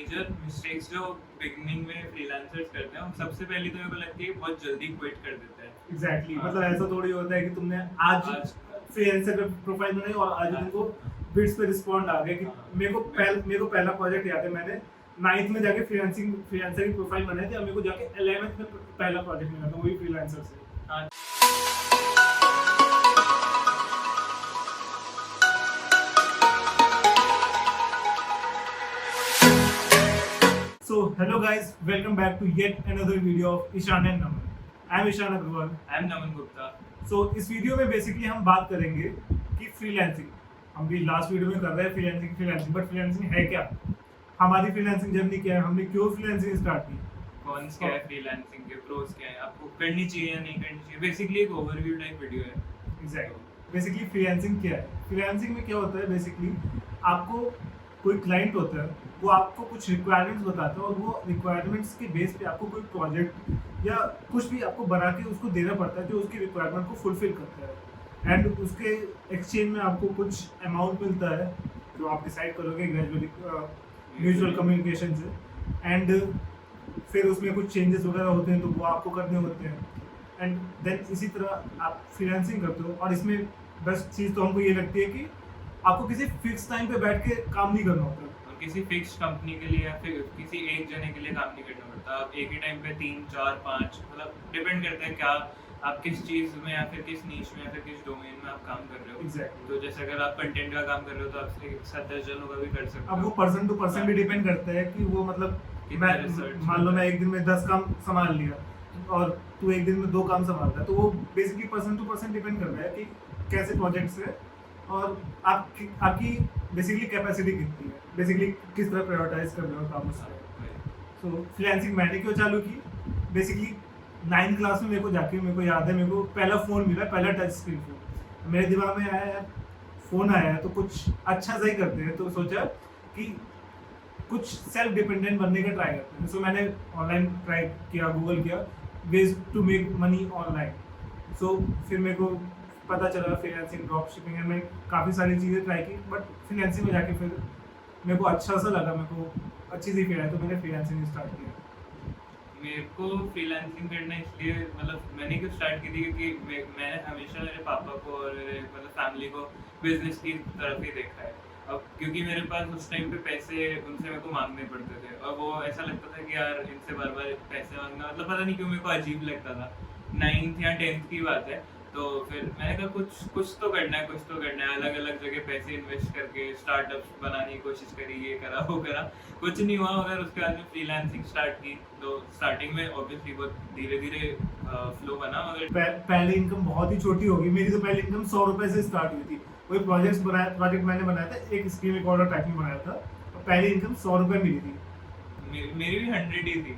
Major mistakes जो beginning में freelancers करते हैं, सबसे पहली तो मेरे को लगती है बहुत जल्दी क्विट कर देते हैं। एग्जैक्टली हाँ। मतलब ऐसा थोड़ी होता है कि तुमने आज आज फ्रीलांसर पे प्रोफाइल बनाई और आज हाँ। तुमको बिट्स पे रिस्पॉन्ड आ गया कि हाँ। मेरे को पहला प्रोजेक्ट याद है, मैंने 9th में जाके फ्रीलांसर की प्रोफाइल बनाई थी और मेरे को जाके 11th में पहला प्रोजेक्ट मिला था, वही फ्रीलांसर से। हाँ। So hello guys, welcome back to yet another video of Ishan and Naman. I am Ishan Agrawal. I am Naman Gupta. So इस वीडियो में बेसिकली हम बात करेंगे कि फ्रीलांसिंग, हम भी लास्ट वीडियो में कर रहे हैं फ्रीलांसिंग बट फ्रीलांसिंग है क्या, हमारी फ्रीलांसिंग जर्नी क्या है, हमने क्यों फ्रीलांसिंग स्टार्ट की, कौन क्या है फ्रीलांसिंग के, प्रोस क्या है, आपको करनी चाहिए या नहीं करनी चाहिए, बेसिकली एक ओवरव्यू टाइप वीडियो है। एग्जैक्टली बेसिकली फ्रीलांसिंग क्या है। फ्रीलांसिंग में क्या होता है, बेसिकली आपको कोई क्लाइंट होता है, वो आपको कुछ रिक्वायरमेंट्स बताता है और वो रिक्वायरमेंट्स के बेस पे आपको कोई प्रोजेक्ट या कुछ भी आपको बना के उसको देना पड़ता है जो उसकी रिक्वायरमेंट को फुलफिल करता है, एंड उसके एक्सचेंज में आपको कुछ अमाउंट मिलता है जो आप डिसाइड करोगे ग्रेजुअली म्यूचुअल कम्युनिकेशन से, एंड फिर उसमें कुछ चेंजेस वगैरह होते हैं तो वो आपको करने होते हैं, एंड देन इसी तरह आप फ्रीलांसिंग करते हो। और इसमें बेस्ट चीज़ तो हमको ये लगती है कि आपको किसी फिक्स टाइम पे बैठ के काम नहीं करना होता। और किसी फिक्स कंपनी के लिए या फिर किसी एक जने के लिए काम नहीं करना पड़ता। आप एक ही टाइम पे 3 4 5 मतलब डिपेंड करता है क्या आप किस चीज़ में या फिर किस नीश में या फिर किस डोमेन में आप काम कर रहे हो। एग्जैक्टली तो जैसे अगर आप कंटेंट का काम कर रहे हो तो आप एक साथ 10 जनों का भी कर सकते हो। अब वो पर्सन टू पर्सन भी डिपेंड करता है कि वो मतलब कितना research मान लो मैं एक दिन में 10 काम संभाल लिया और तू एक दिन में 2 काम संभालता है, तो वो basically person to person depend कर रहा है कि कैसे प्रोजेक्ट्स है और आपकी बेसिकली कैपेसिटी कितनी है, बेसिकली किस तरह प्रायोरिटाइज कर रहे हो काम उसका। सो फ्रीलांसिंग मैंने क्यों चालू की, बेसिकली 9th क्लास में मेरे को याद है, मेरे को पहला फ़ोन मिला, पहला टच स्क्रीन फ़ोन मेरे दिमाग में आया यार, फ़ोन आया है तो कुछ अच्छा सा ही करते हैं, तो सोचा कि कुछ सेल्फ डिपेंडेंट बनने का ट्राई करते हैं। सो मैंने ऑनलाइन ट्राई किया, गूगल किया ways to make money online. So फिर मेरे को पता चला फ्रीलांसिंग, ड्रॉप शिपिंग है, मैं काफ़ी सारी चीज़ें ट्राई की, बट फ्रीलांसिंग में जाके फिर मेरे को अच्छा सा लगा, मेरे को अच्छी सी फील आई, तो मैंने फ्रीलांसिंग स्टार्ट किया। मेरे को फ्रीलांसिंग करना इसलिए मतलब मैंने क्यों स्टार्ट की थी क्योंकि मैंने हमेशा मेरे पापा को और मेरे मतलब फैमिली को बिजनेस की तरफ ही देखा है। अब क्योंकि मेरे पास उस टाइम पे पैसे उनसे मेरे को मांगने पड़ते थे और वो ऐसा लगता था कि यार इनसे बार बार पैसे मांगना मतलब पता नहीं क्यों मेरे को अजीब लगता था। 9th या 10th की बात है, तो फिर मैंने कहा कुछ तो करना है, अलग अलग जगह पैसे इन्वेस्ट करके स्टार्टअप्स बनाने की कोशिश करी, ये करा वो करा, कुछ नहीं हुआ। मगर उसके बाद में फ्रीलांसिंग स्टार्ट की, तो स्टार्टिंग में ऑब्वियसली बहुत धीरे धीरे फ्लो बना। मगर पहले इनकम बहुत ही छोटी होगी, मेरी तो पहली इनकम 100 रुपए से स्टार्ट हुई थी। कोई प्रोजेक्ट मैंने बनाया था, एक स्क्रीन रिकॉर्डर ट्रैकिंग बनाया था, तो पहली इनकम 100 रुपए मिली थी। मेरी भी 100 ही थी।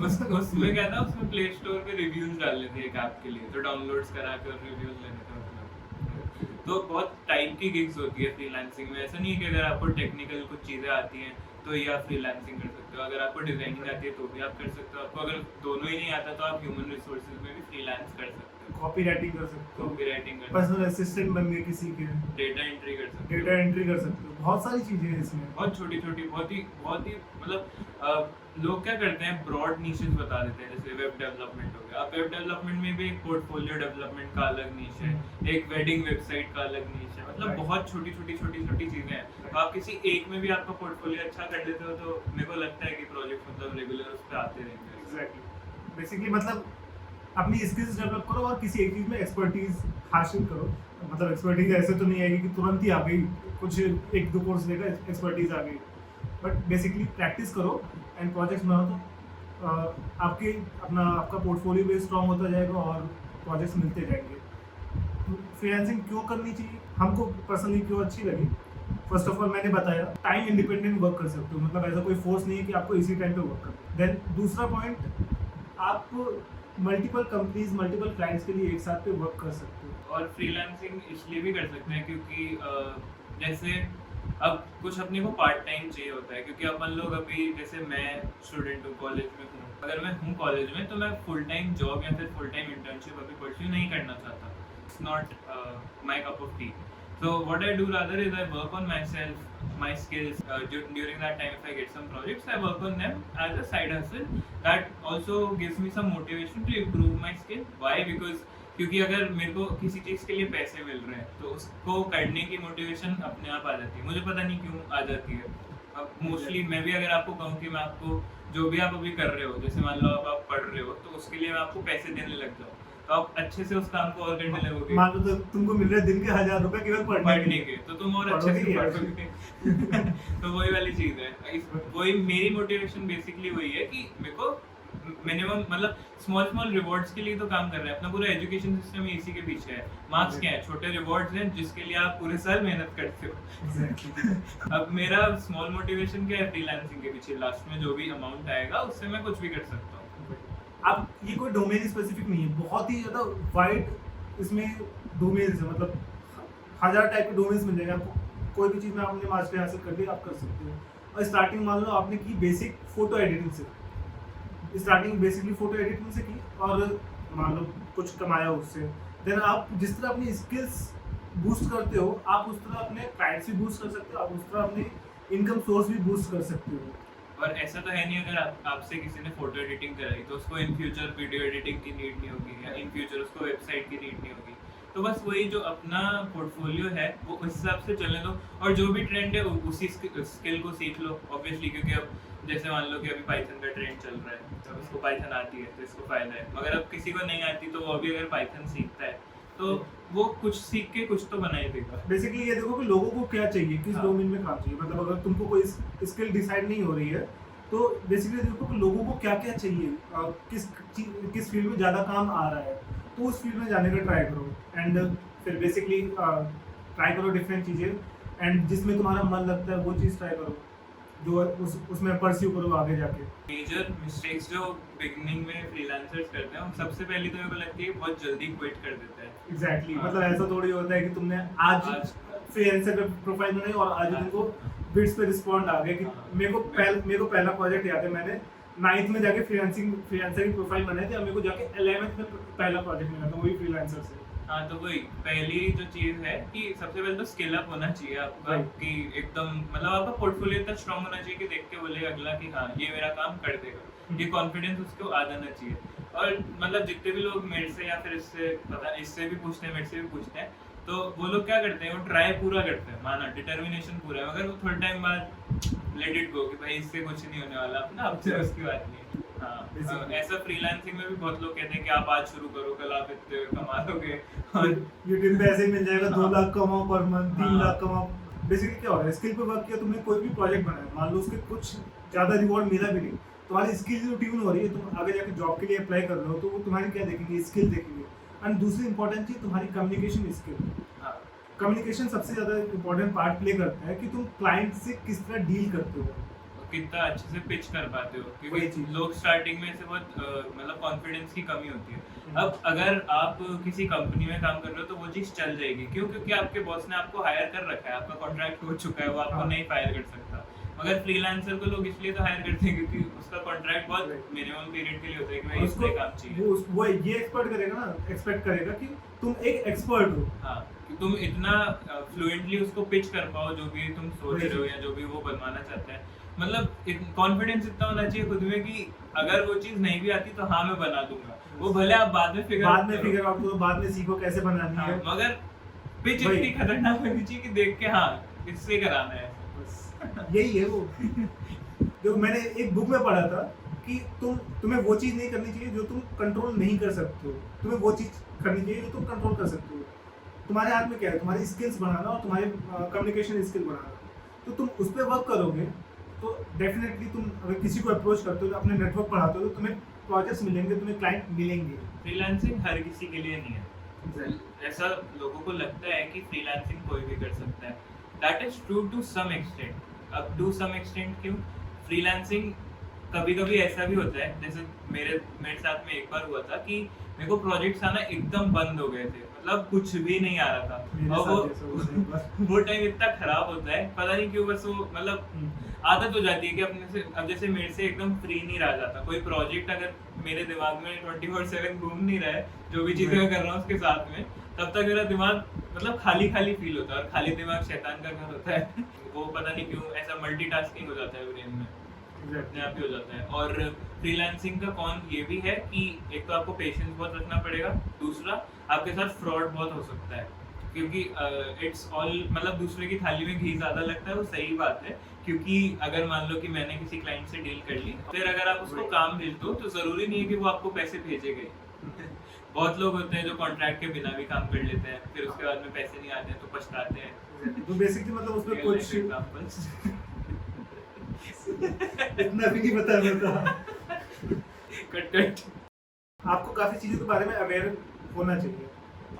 उसमें क्या था, उसमें प्ले स्टोर पे रिव्यूज डालने थे एक ऐप के लिए, तो डाउनलोड्स करा के और रिव्यूज लेने थे मतलब। तो बहुत टाइप की गिग्स होती है फ्रीलांसिंग में। ऐसा नहीं है कि अगर आपको टेक्निकल कुछ चीज़ें आती हैं तो ही आप फ्रीलांसिंग कर सकते हो, अगर आपको डिजाइनिंग आती है तो भी आप कर सकते हो, आपको अगर दोनों ही नहीं आता तो आप ह्यूमन रिसोर्सेज में भी फ्रीलांस कर सकते हो। कॉपी राइटिंग कर सकते हो, कॉपी राइटिंग कर सकते पर्सनल असिस्टेंट बन गए किसी के, हो, डेटा एंट्री कर सकते हो, डेटा एंट्री कर सकते हो, बहुत सारी चीजें हैं इसमें। बहुत छोटी छोटी बहुत ही मतलब लोग क्या करते हैं, ब्रॉड नीशेस बता देते हैं। जैसे वेब डेवलपमेंट हो गया, अब वेब डेवलपमेंट में भी एक पोर्टफोलियो डेवलपमेंट का अलग नीश है, एक वेडिंग वेबसाइट का अलग नीश है, मतलब बहुत छोटी छोटी चीजें हैं। तो आप किसी एक में भी आपका पोर्टफोलियो अच्छा कर लेते हो तो मेरे को लगता है कि प्रोजेक्ट मतलब रेगुलर उस पर आते रहेंगे। एग्जैक्टली बेसिकली मतलब अपनी स्किल्स डेवलप करो और किसी एक चीज में एक्सपर्टीज हासिल करो। मतलब एक्सपर्टीज ऐसे तो नहीं आएगी कि तुरंत ही आ गई, कुछ 1-2 कोर्स लेकर एक्सपर्टीज आ गई, बट बेसिकली प्रैक्टिस करो एंड प्रोजेक्ट्स बनाओ तो आपका पोर्टफोलियो भी स्ट्रांग होता जाएगा और प्रोजेक्ट्स मिलते जाएंगे। फ्रीलांसिंग क्यों करनी चाहिए, हमको पर्सनली क्यों अच्छी लगी, फर्स्ट ऑफ ऑल मैंने बताया टाइम इंडिपेंडेंट वर्क कर सकते हो, मतलब ऐसा कोई फोर्स नहीं है कि आपको इसी टाइम पे वर्क करना। देन दूसरा पॉइंट, आप मल्टीपल कंपनीज मल्टीपल क्लाइंट्स के लिए एक साथ पे वर्क कर सकते हो। और फ्रीलांसिंग इसलिए भी कर सकते हैं क्योंकि जैसे अब कुछ अपने को पार्ट टाइम चाहिए होता है, क्योंकि अपन लोग अभी जैसे मैं स्टूडेंट हूँ, कॉलेज में हूँ, अगर मैं हूँ कॉलेज में तो मैं फुल टाइम जॉब या फिर फुल टाइम इंटर्नशिप अभी परस्यू नहीं करना चाहता। It's not my cup of T. So what I do rather is I work on myself, my skills. During that time, if I get some projects, I work on them as a side hustle. That also gives me some motivation to improve my skill. Why? Because क्योंकि अगर मेरे को किसी चीज़ के लिए पैसे मिल रहे हैं तो उसको करने की मोटिवेशन अपने आप आ जाती है। मुझे पता नहीं क्यों आ जाती है। अब मोस्टली मैं भी अगर आपको कहूँ कि मैं आपको जो भी आप अभी कर रहे हो, जैसे मान लो आप पढ़ रहे हो, तो उसके लिए मैं आपको पैसे देने लग जाऊँ तो आप अच्छे से उस काम को और करने लगोगे। मान लो तो तुमको मिल रहे हैं दिन के 1000 रुपए केवल पढ़ने के, तो तुम और अच्छे से पढ़ोगे पढ़ोगे। तो वही वाली चीज है। वही मेरी मोटिवेशन बेसिकली वही है कि मेरे को मिनिमम मतलब स्मॉल रिवॉर्ड्स के लिए तो काम कर रहे हैं। अपना पूरा एजुकेशन सिस्टम इसी के पीछे है। मार्क्स क्या है? छोटे रिवॉर्ड्स हैं जिसके लिए आप पूरे साल मेहनत करते हो। अब मेरा स्मॉल मोटिवेशन क्या है? फ्रीलांसिंग के पीछे लास्ट में जो भी अमाउंट आएगा उससे मैं कुछ भी कर सकता हूँ। अब ये कोई डोमेन स्पेसिफिक नहीं है, बहुत ही ज़्यादा वाइड इसमें डोमेन्स है, मतलब 1000 टाइप के डोमेन्स मिल जाएंगे आपको। कोई भी चीज़ में आपने मास्टरी हासिल कर ली, आप कर सकते हो। और स्टार्टिंग मान लो आपने की बेसिक फोटो एडिटिंग से, स्टार्टिंग बेसिकली फोटो एडिटिंग से की और मान लो कुछ कमाया उससे, देन आप जिस तरह अपनी स्किल्स बूस्ट करते हो, आप उस तरह अपने क्लाइंट्स भी बूस्ट कर सकते हो, आप उस तरह अपने इनकम सोर्स भी बूस्ट कर सकते हो। और ऐसा तो है नहीं अगर आपसे किसी ने फोटो एडिटिंग कराई तो उसको इन फ्यूचर वीडियो एडिटिंग की नीड नहीं होगी, या इन फ्यूचर उसको वेबसाइट की नीड नहीं होगी। तो बस वही जो अपना पोर्टफोलियो है वो उस हिसाब से चलने दो, और जो भी ट्रेंड है उसी स्किल को सीख लो ऑब्वियसली। क्योंकि अब जैसे मान लो कि अभी पाइथन का ट्रेंड चल रहा है, तो उसको पाइथन आती है तो इसको फायदा है। मगर अब किसी को नहीं आती तो वो अभी अगर पाइथन सीखता है तो वो कुछ सीख के कुछ तो बना ही देगा। बेसिकली ये देखो कि लोगों को क्या चाहिए, किस हाँ। डोमेन में काम चाहिए। मतलब अगर तुमको कोई स्किल डिसाइड नहीं हो रही है तो बेसिकली देखो कि लोगों को क्या क्या चाहिए, किस फील्ड में ज़्यादा काम आ रहा है, तो उस फील्ड में जाने का ट्राई करो। एंड फिर बेसिकली ट्राई करो डिफरेंट चीज़ें, एंड जिसमें तुम्हारा मन लगता है वो चीज़ ट्राई करो, जो उसमें परस्यू करो आगे जाके। मेजर मिस्टेक्स जो बिगिनिंग में फ्रीलांसर्स करते हैं, सबसे पहली तो मेरे को लगती है बहुत जल्दी क्विट कर देते हैं। एग्जैक्टली हाँ। मतलब ऐसा थोड़ी होता है कि तुमने आज फ्रीलांसर पे प्रोफाइल बनाई और आज हाँ। तुमको बिट्स पे रिस्पॉन्ड आ गया कि हाँ। मेरे को पहला प्रोजेक्ट याद है, मैंने 9th में जाके फ्रीलांसर की प्रोफाइल बनाई थी और मेरे को जाके 11th में पहला प्रोजेक्ट मिला था वही फ्रीलांसर से। हाँ, तो वही पहली जो चीज है कि सबसे पहले तो स्किल अप होना चाहिए आपका, Right. कि एकदम मतलब आपका पोर्टफोलियो इतना स्ट्रांग होना चाहिए कि देख के बोले अगला कि हाँ ये मेरा काम कर देगा। ये कॉन्फिडेंस उसको आ जाना चाहिए। और मतलब जितने भी लोग मेरे से या फिर इससे भी पूछते हैं, मेरे से भी पूछते हैं, तो वो लोग क्या करते हैं, वो ट्राई पूरा करते हैं, माना डिटर्मिनेशन पूरा है, मगर वो थोड़े टाइम बाद लेट इट गो कि भाई इससे कुछ नहीं होने वाला, अपना अब से उसकी बात नहीं है। हाँ, ऐसा फ्रीलांसिंग में भी बहुत लोग कहते हैं कि आप आज शुरू करो, कल आप इतने कमा लोगे। और यूट्यूब पे ऐसे ही मिल जाएगा 2 हाँ। लाख कमाओ पर मंथ, 3 हाँ। लाख कमाओ। बेसिकली क्या हो रहा है, स्किल पे वर्क किया, तुमने कोई भी प्रोजेक्ट बनाया, मान लो उसके कुछ ज़्यादा रिवॉर्ड मिला भी नहीं, तुम्हारी स्किल जो ट्यून हो रही है, तुम आगे जाके जॉब के लिए अप्लाई कर रहे हो तो वो तुम्हारी क्या देखेंगे, स्किल देखेंगे। एंड दूसरी इंपॉर्टेंट चीज़ तुम्हारी कम्युनिकेशन स्किल। हाँ, कम्युनिकेशन सबसे ज़्यादा इंपॉर्टेंट पार्ट प्ले करता है कि तुम क्लाइंट से किस तरह डील करते हो, कितना अच्छे से पिच कर पाते हो, वही क्योंकि चीज़। लोग स्टार्टिंग में से बहुत मतलब कॉन्फिडेंस की कमी होती है। अब अगर आप किसी कंपनी में काम कर रहे हो तो वो चीज़ चल जाएगी, क्यों? क्योंकि आपके बॉस ने आपको हायर कर रखा है, आपका कॉन्ट्रैक्ट हो चुका है, वो आपको हाँ। नहीं फायर कर सकता। मगर फ्रीलांसर को लोग इसलिए तो हायर करते हैं क्योंकि उसका कॉन्ट्रैक्ट बहुत मिनिमम पीरियड के लिए होता है कि भाई उसको इसलिए काम चाहिए। वो ये एक्सपेक्ट करेगा कि तुम एक एक्सपर्ट हो। हाँ, कि तुम इतना फ्लुएंटली उसको पिच कर पाओ जो भी तुम सोच वही रहे हो या जो भी वो बनवाना चाहते हैं। मतलब कॉन्फिडेंस इतना होना चाहिए खुद में कि अगर वो चीज़ नहीं भी आती तो हाँ मैं बना दूंगा, वो भले आप बाद में फिगर बाद में फिगर आउट करो, बाद में सीखो कैसे बनानी हाँ, है। मगर पिच वही। इतनी खतरनाक होनी चाहिए कि देख के हाँ इससे कराना है। बस यही है वो। जो मैंने एक बुक में पढ़ा था कि तुम्हें वो चीज़ नहीं करनी चाहिए जो तुम कंट्रोल नहीं कर सकते हो, तुम्हें वो चीज़ करनी चाहिए जो तुम कंट्रोल कर सकते हो। तुम्हारे हाथ में क्या है, तुम्हारी स्किल्स बढ़ाना और तुम्हारे कम्युनिकेशन स्किल बढ़ाना। तो तुम उस पर वर्क करोगे तो डेफिनेटली तुम अगर किसी को अप्रोच करते हो, अपने नेटवर्क बढ़ाते हो, तो तुम्हें प्रोजेक्ट्स मिलेंगे, तुम्हें क्लाइंट मिलेंगे। फ्रीलांसिंग हर किसी के लिए नहीं है। ऐसा लोगों को लगता है कि फ्रीलांसिंग कोई भी कर सकता है। That is true to some extent. अब टू सम एक्सटेंट क्यों? फ्रीलांसिंग कभी कभी ऐसा भी होता है, जैसे मेरे साथ में एक बार हुआ था कि मेरे को प्रोजेक्ट्स आना एकदम बंद हो गए थे, मतलब कुछ भी नहीं आ रहा था। और वो टाइम इतना खराब होता है, पता नहीं क्यों, बस वो मतलब आदत हो जाती है कि अपने से, अब जैसे मेरे से एकदम फ्री नहीं रहा जाता। कोई प्रोजेक्ट अगर मेरे दिमाग में 24/7 घूम नहीं रहा है, जो भी चीज़ें मैं कर रहा हूँ उसके साथ में, तब तक मेरा दिमाग मतलब खाली खाली फील होता है, और खाली दिमाग शैतान का घर होता है। वो पता नहीं क्यों ऐसा मल्टीटास्किंग हो जाता है ब्रेन में, अपने आप ही हो जाता है। और फ्रीलांसिंग का कौन ये भी है कि एक तो आपको पेशेंस बहुत रखना पड़ेगा, दूसरा आपके साथ फ्रॉड बहुत हो सकता है, क्योंकि इट्स ऑल मतलब दूसरे की थाली में घी ज्यादा लगता है, वो सही बात है। क्योंकि अगर मान लो कि मैंने किसी क्लाइंट से डील कर ली, फिर अगर आप उसको काम भेज दो तो जरूरी नहीं है कि वो आपको पैसे भेजेंगे। बहुत लोग होते हैं जो कॉन्ट्रैक्ट के बिना भी काम कर लेते हैं, फिर उसके बाद में पैसे नहीं आते हैं तो पछताते हैं। तो बेसिकली मतलब उसमें Real life कुछ examples। इतना भी नहीं पता होता। Cut cut. आपको काफी चीजों के बारे में अवेयर होना चाहिए,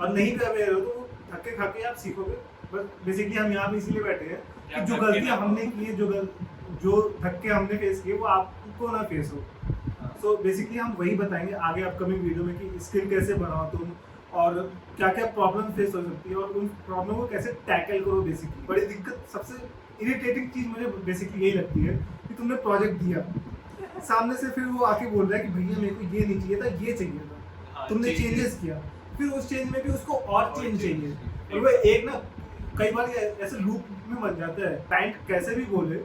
और नहीं भी अवेयर हो तो थके खाके आप सीखोगे। बस बेसिकली हम यहाँ पे इसीलिए बैठे हैं कि जो गलतियां हमने की है, जो धक्के हमने फेस किए वो आपको ना फेस हो। सो बेसिकली हम वही बताएंगे आगे अपकमिंग वीडियो में कि स्किल कैसे बनाओ तुम, और क्या क्या प्रॉब्लम फेस हो सकती है, और उन प्रॉब्लम को कैसे टैकल करो। बेसिकली बड़ी दिक्कत, सबसे इरिटेटिंग चीज मुझे बेसिकली यही लगती है कि तुमने प्रोजेक्ट दिया, सामने से फिर वो आके बोल रहा है कि भैया मेरे को ये नहीं चाहिए था, ये चाहिए था। तुमने चेंजेस किया, फिर उस चेंज में भी उसको और चेंज चाहिए, और वो एक ना कई बार ऐसे लूप में बन जाता है। क्लाइंट कैसे भी बोले,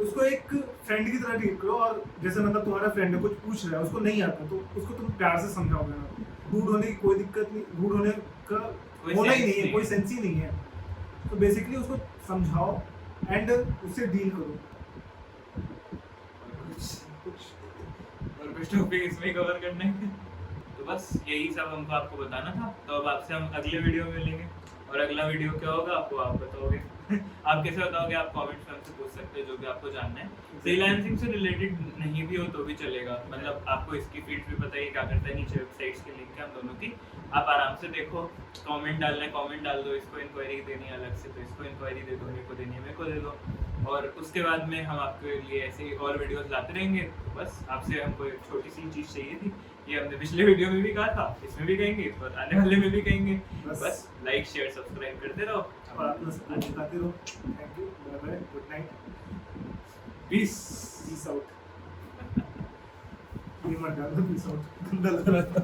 उसको एक फ्रेंड की तरह ट्रीट करो। और जैसे मतलब तुम्हारा फ्रेंड है, कुछ पूछ रहा है, उसको नहीं आता, तो उसको तुम प्यार से समझाओगे ना। रूड होने की कोई दिक्कत नहीं, रूड होने का होना ही नहीं है, कोई सेंस ही नहीं है। तो बेसिकली उसको समझाओ एंड उससे डील करो। और कुछ टॉपिक इसमें कवर करने हैं। तो बस यही सब हमको आपको बताना था। तो अब आपसे हम अगले वीडियो में मिलेंगे, और अगला वीडियो क्या होगा आपको आप बताओगे। आप कैसे बताओगे, आप कमेंट्स में हमसे पूछ सकते हैं जो भी आपको जानना है। फ्रीलांसिंग से रिलेटेड नहीं भी हो तो भी चलेगा, मतलब आपको इसकी फील्ड भी पता है क्या करता है, नीचे वेबसाइट्स के लिंक है हम दोनों की, आप आराम से देखो। कमेंट डालना है कमेंट डाल दो, इसको इंक्वायरी देनी है अलग से तो इसको इंक्वायरी दे दो, मेरे को देनी है मेरे को दे दो। और उसके बाद में हम आपके लिए ऐसे ही और वीडियोस लाते रहेंगे। तो बस आपसे हमको एक छोटी सी चीज़ चाहिए थी, ये हमने पिछले वीडियो में भी कहा था, इसमें भी कहेंगे और आने वाले में भी कहेंगे। बस लाइक शेयर सब्सक्राइब करते रहो और अपना सपोर्ट दिखाते रहो। Thank you, bye bye, good night, peace out. ये मत डालो, पीस आउट गंदा लग रहा था।